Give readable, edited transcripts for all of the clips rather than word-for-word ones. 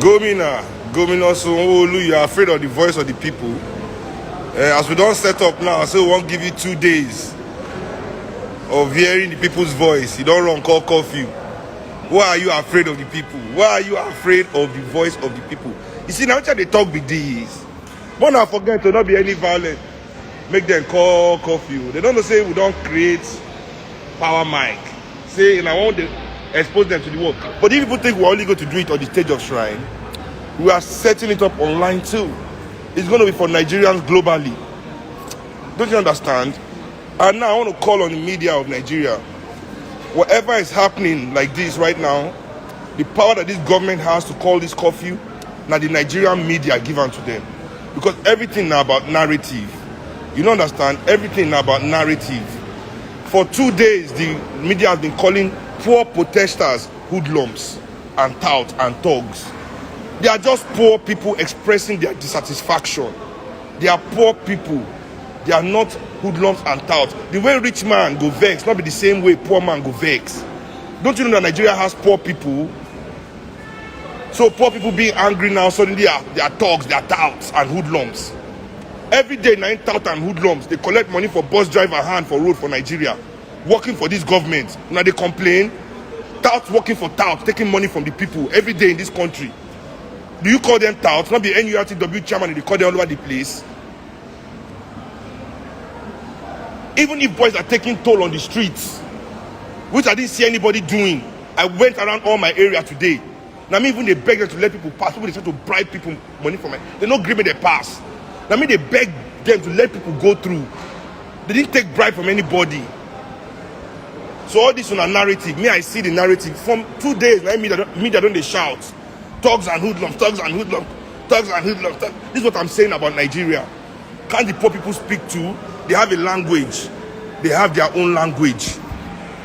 Gomina Sanwo-Olu, you are afraid of the voice of the people. As we don't set up now, so we won't give you 2 days of hearing the people's voice. You don't run call curfew. Why are you afraid of the people? Why are you afraid of the voice of the people? You see, now they talk with these. But now forget to not be any violent. Make them call curfew. They don't say we don't create power mic. Say, and I want to expose them to the world. But if people think we're only going to do it on the stage of Shrine, we are setting it up online too. It's going to be for Nigerians globally. Don't you understand? And now I want to call on the media of Nigeria. Whatever is happening like this right now, the power that this government has to call this curfew, now the Nigerian media give unto them. Because everything now about narrative. You don't understand? Everything now about narrative. For 2 days, the media has been calling poor protesters hoodlums and touts and thugs. They are just poor people expressing their dissatisfaction. They are poor people. They are not hoodlums and touts. The way rich man go vex, not be the same way poor man go vex. Don't you know that Nigeria has poor people? So poor people being angry now, suddenly they are thugs, they are touts and hoodlums. Every day, 9,000 hoodlums, they collect money for bus driver hand for road for Nigeria, working for this government. Now they complain, touts working for touts, taking money from the people every day in this country. Do you call them touts? Not the NURTW chairman, they call them all over the place. Even if boys are taking toll on the streets, which I didn't see anybody doing. I went around all my area today. Now me even they beg them to let people pass. People they try to bribe people money from it. They don't agree with their pass. Now me they beg them to let people go through. They didn't take bribe from anybody. So all this on a narrative. Me I see the narrative from 2 days. Now media don't they shout. Thugs and hoodlums, thugs and hoodlums, thugs and hoodlums. This is what I'm saying about Nigeria. Can't the poor people speak too? They have a language. They have their own language.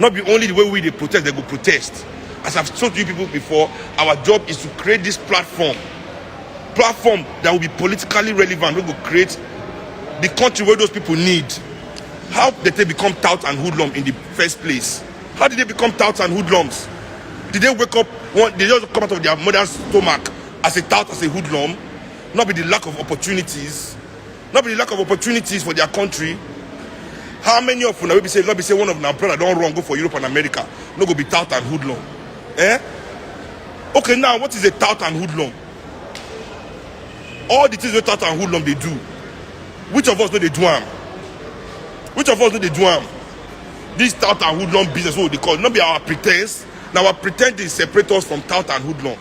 Not be only the way they protest, they go protest. As I've told you people before, our job is to create this platform that will be politically relevant. We will create the country where those people need. How did they become touts and hoodlums in the first place? How did they become touts and hoodlums? Did they wake up, they just come out of their mother's stomach as a tout, as a hoodlum? Not be the lack of opportunities. Not be the lack of opportunities for their country. How many of you now will be say one of our brother don't run go for Europe and America? No go be tout and hoodlum. Okay, now what is a tout and hoodlum? All the things that tout and hoodlum they do. Which of us know they do them? Which of us know they do them? This tout and hoodlum business, what they call it, not be our pretense. Now our pretense is separate us from tout and hoodlum.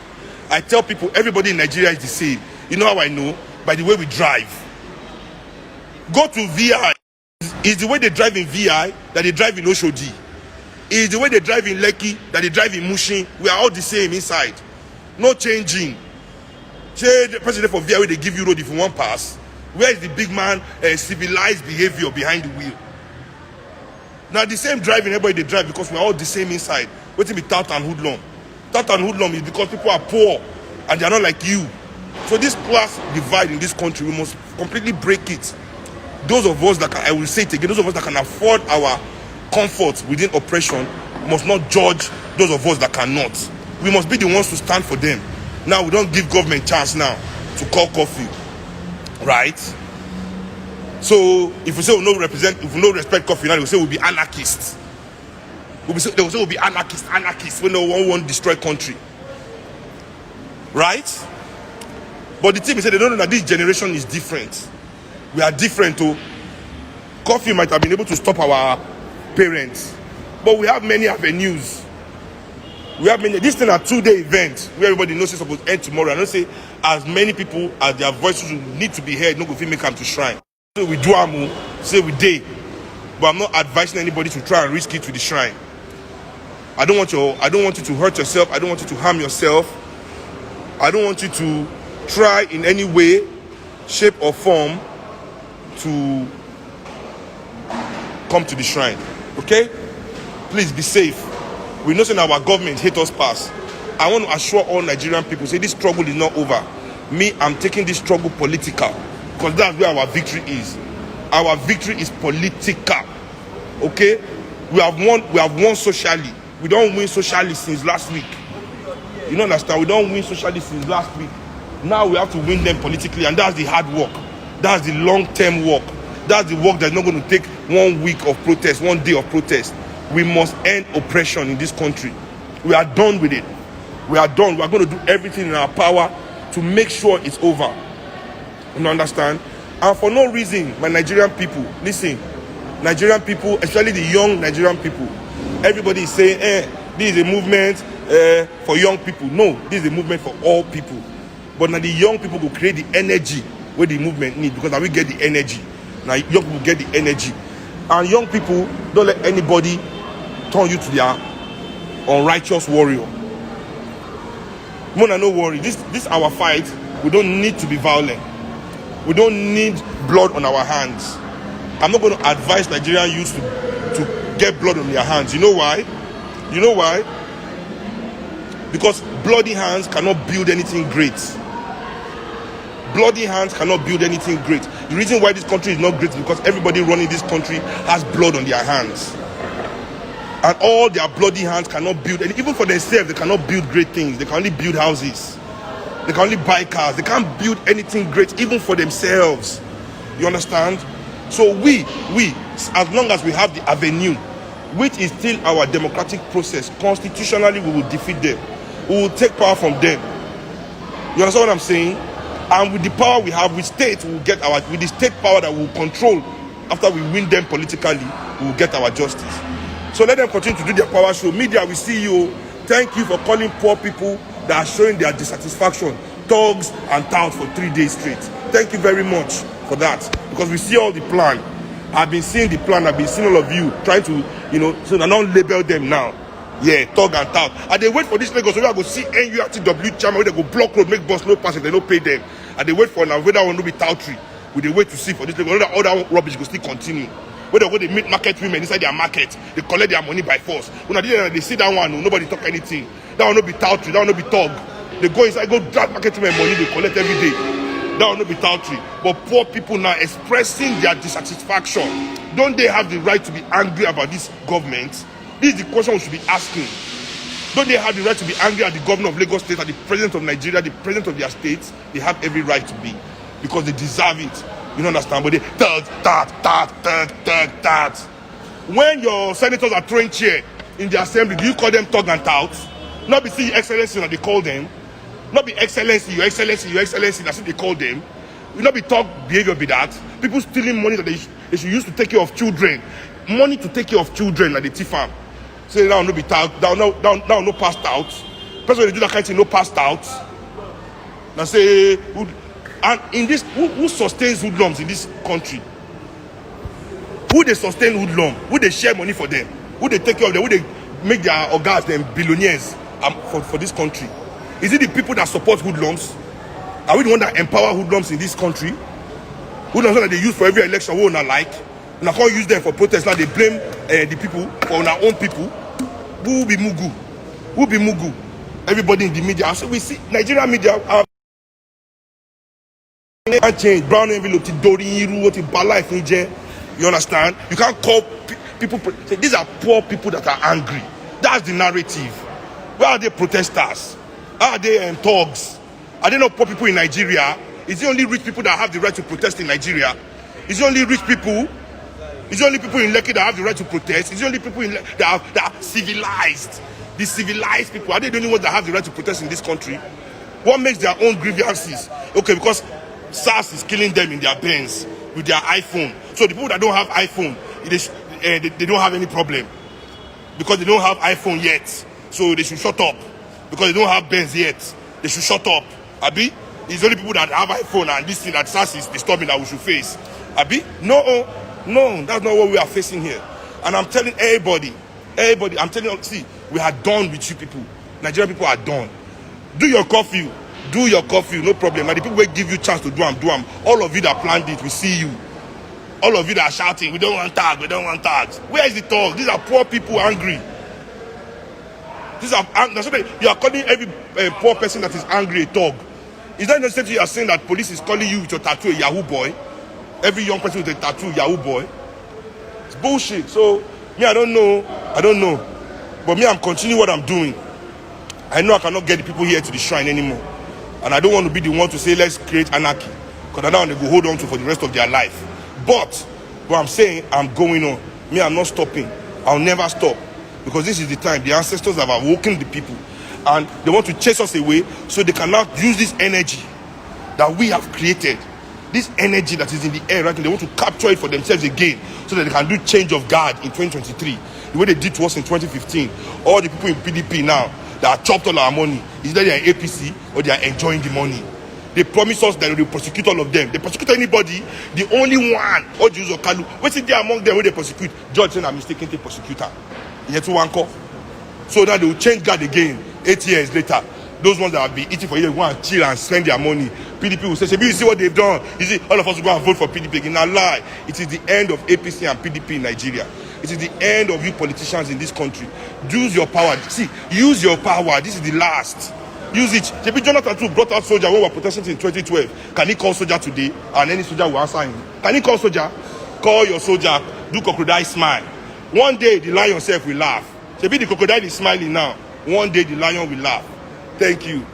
I tell people everybody in Nigeria is the same. You know how I know? By the way we drive. Go to VI. It's the way they drive in VI that they drive in Oshodi. It's the way they drive in Lekki that they drive in Mushin. We are all the same inside. No changing. Say the president for VI where they give you road if you want pass. Where is the big man civilized behavior behind the wheel? Now the same driving everybody they drive because we are all the same inside. Waiting be tout and hoodlum. Tout and hoodlum is because people are poor and they are not like you. So this class divide in this country, we must completely break it. Those of us that can, I will say it again, those of us that can afford our comfort within oppression must not judge those of us that cannot. We must be the ones to stand for them. Now we don't give government chance now to call curfew, right? So if we say we no respect curfew, now they will say we'll be anarchists. They will say we'll be anarchists when no one won't destroy country, right? But the thing is, they don't know that this generation is different. We are different too. Curfew might have been able to stop our parents, but we have many avenues. We have many. This thing a 2-day event where everybody knows it's supposed to end tomorrow. I don't say as many people as their voices need to be heard. No go fit make them to shrine. So we do amu, say we day, but I'm not advising anybody to try and risk it to the shrine. I don't want you to hurt yourself. I don't want you to harm yourself. I don't want you to try in any way, shape or form to come to the shrine. Okay? Please be safe. We know that our government hate us past. I want to assure all Nigerian people, say this struggle is not over. Me, I'm taking this struggle political. Because that's where our victory is. Our victory is political. Okay? We have won socially. We don't win socially since last week. You don't understand? We don't win socialists since last week. Now we have to win them politically, and that's the hard work. That's the long-term work. That's the work that's not going to take 1 week of protest, 1 day of protest. We must end oppression in this country. We are done with it. We are done. We are going to do everything in our power to make sure it's over. You understand? And for no reason, my Nigerian people, listen, Nigerian people, especially the young Nigerian people, everybody is saying, this is a movement for young people. No, this is a movement for all people. But now the young people will create the energy where the movement needs, because now we get the energy. Now young people get the energy. And young people, don't let anybody turn you to their unrighteous warrior. Mona, no worry. This our fight. We don't need to be violent. We don't need blood on our hands. I'm not going to advise Nigerian youth to get blood on their hands. You know why? You know why? Because bloody hands cannot build anything great. Bloody hands cannot build anything great. The reason why this country is not great is because everybody running this country has blood on their hands. And all their bloody hands cannot build, and even for themselves, they cannot build great things. They can only build houses. They can only buy cars. They can't build anything great, even for themselves. You understand? So we, as long as we have the avenue, which is still our democratic process, constitutionally we will defeat them. We will take power from them. You understand what I'm saying? And with the power we have, with state, we will get with the state power that we will control after we win them politically, we will get our justice. So let them continue to do their power show. Media, we see you. Thank you for calling poor people that are showing their dissatisfaction thugs and touts for 3 days straight. Thank you very much for that, because we see all the plan. I've been seeing the plan. I've been seeing all of you trying to, so I don't label them now. Yeah, thug and tout. And they wait for this Lagos, so we are going to see NURTW chairman, where they go block road, make bus no pass if they don't pay them. And they wait for now, whether one will be toutery. We they wait to see for this Lagos, other rubbish will still continue. Whether they meet market women inside their market, they collect their money by force. When they see that one, nobody talk anything. That will not be toutery, that will not be thug. They go inside, go drag market women money, they collect every day. That will not be toutery. But poor people now expressing their dissatisfaction. Don't they have the right to be angry about this government? This is the question we should be asking. Don't they have the right to be angry at the governor of Lagos State, at the president of Nigeria, the president of their states? They have every right to be, because they deserve it. You don't understand? But they thug. When your senators are throwing chair in the assembly, do you call them thug and tout? Not be see your excellency, that they call them. Not be excellency, your excellency, that's what they call them. Will not be thug behavior be that. People stealing money that they should use to take care of children. Money to take care of children like the thief farm. Say that will not be tout, that will not passed out. Person they do that kind of thing, no passed out. Now say, and in this, who sustains hoodlums in this country? Who they sustain hoodlum? Who they share money for them? Who they take care of them? Who they make their organs them billionaires for this country? Is it the people that support hoodlums? Are we the one that empower hoodlums in this country? Hoodlums that they use for every election, we not like. And I can't use them for protest. Now they blame the people for our own people. Who be Mugu? Who be Mugu? Everybody in the media. So we see Nigerian media. Change brown envelope to Doriru to Bala. You understand? You can't call people. These are poor people that are angry. That's the narrative. Where are they protesters? Are they thugs? Are they not poor people in Nigeria? Is it only rich people that have the right to protest in Nigeria? Is it only rich people? Is it only people in Lekki that have the right to protest? Is it only people that are civilized? The civilized people, are they the only ones that have the right to protest in this country? What makes their own grievances? Okay, because SARS is killing them in their Benz with their iPhone. So the people that don't have iPhone, they don't have any problem. Because they don't have iPhone yet. So they should shut up. Because they don't have Benz yet. They should shut up. Abi? It's only people that have iPhone and this thing that SARS is disturbing that we should face. Abi? No, that's not what we are facing here. And I'm telling everybody, I'm telling you, see, we are done with you people. Nigerian people are done. Do your curfew, no problem. And the people will give you chance to do them. All of you that planned it, we see you. All of you that are shouting, we don't want tags. Where is the talk? These are poor people angry. You are calling every poor person that is angry a thug. Is that necessarily you are saying that police is calling you with your tattoo a Yahoo boy? Every young person with a tattoo, Yahoo boy. It's bullshit. So, me, I don't know. But me, I'm continuing what I'm doing. I know I cannot get the people here to the shrine anymore. And I don't want to be the one to say, let's create anarchy. Because I don't want to go hold on to for the rest of their life. But what I'm saying, I'm going on. Me, I'm not stopping. I'll never stop. Because this is the time. The ancestors have awoken the people. And they want to chase us away so they cannot use this energy that we have created. This energy that is in the air right now, they want to capture it for themselves again so that they can do change of guard in 2023. The way they did to us in 2015. All the people in PDP now that have chopped all our money, either they are in APC or they are enjoying the money. They promise us that they will prosecute all of them. They prosecute anybody. The only one, Ojuzo Kalu, what's it there among them when they prosecute? Judge saying I'm mistaken to prosecutor. Yet one call. So that they will change guard again 8 years later. Those ones that have been eating for years go and chill and spend their money. PDP will say, you see what they've done? You see, all of us will go and vote for PDP again. Now lie. It is the end of APC and PDP in Nigeria. It is the end of you politicians in this country. Use your power. See, use your power. This is the last. Use it. JP Jonathan too brought out soldier when we were protesting in 2012. Can he call soldier today? And any soldier will answer him. Can he call soldier? Call your soldier. Do crocodile smile. One day the lion self will laugh. JP the crocodile is smiling now. One day the lion will laugh. Thank you.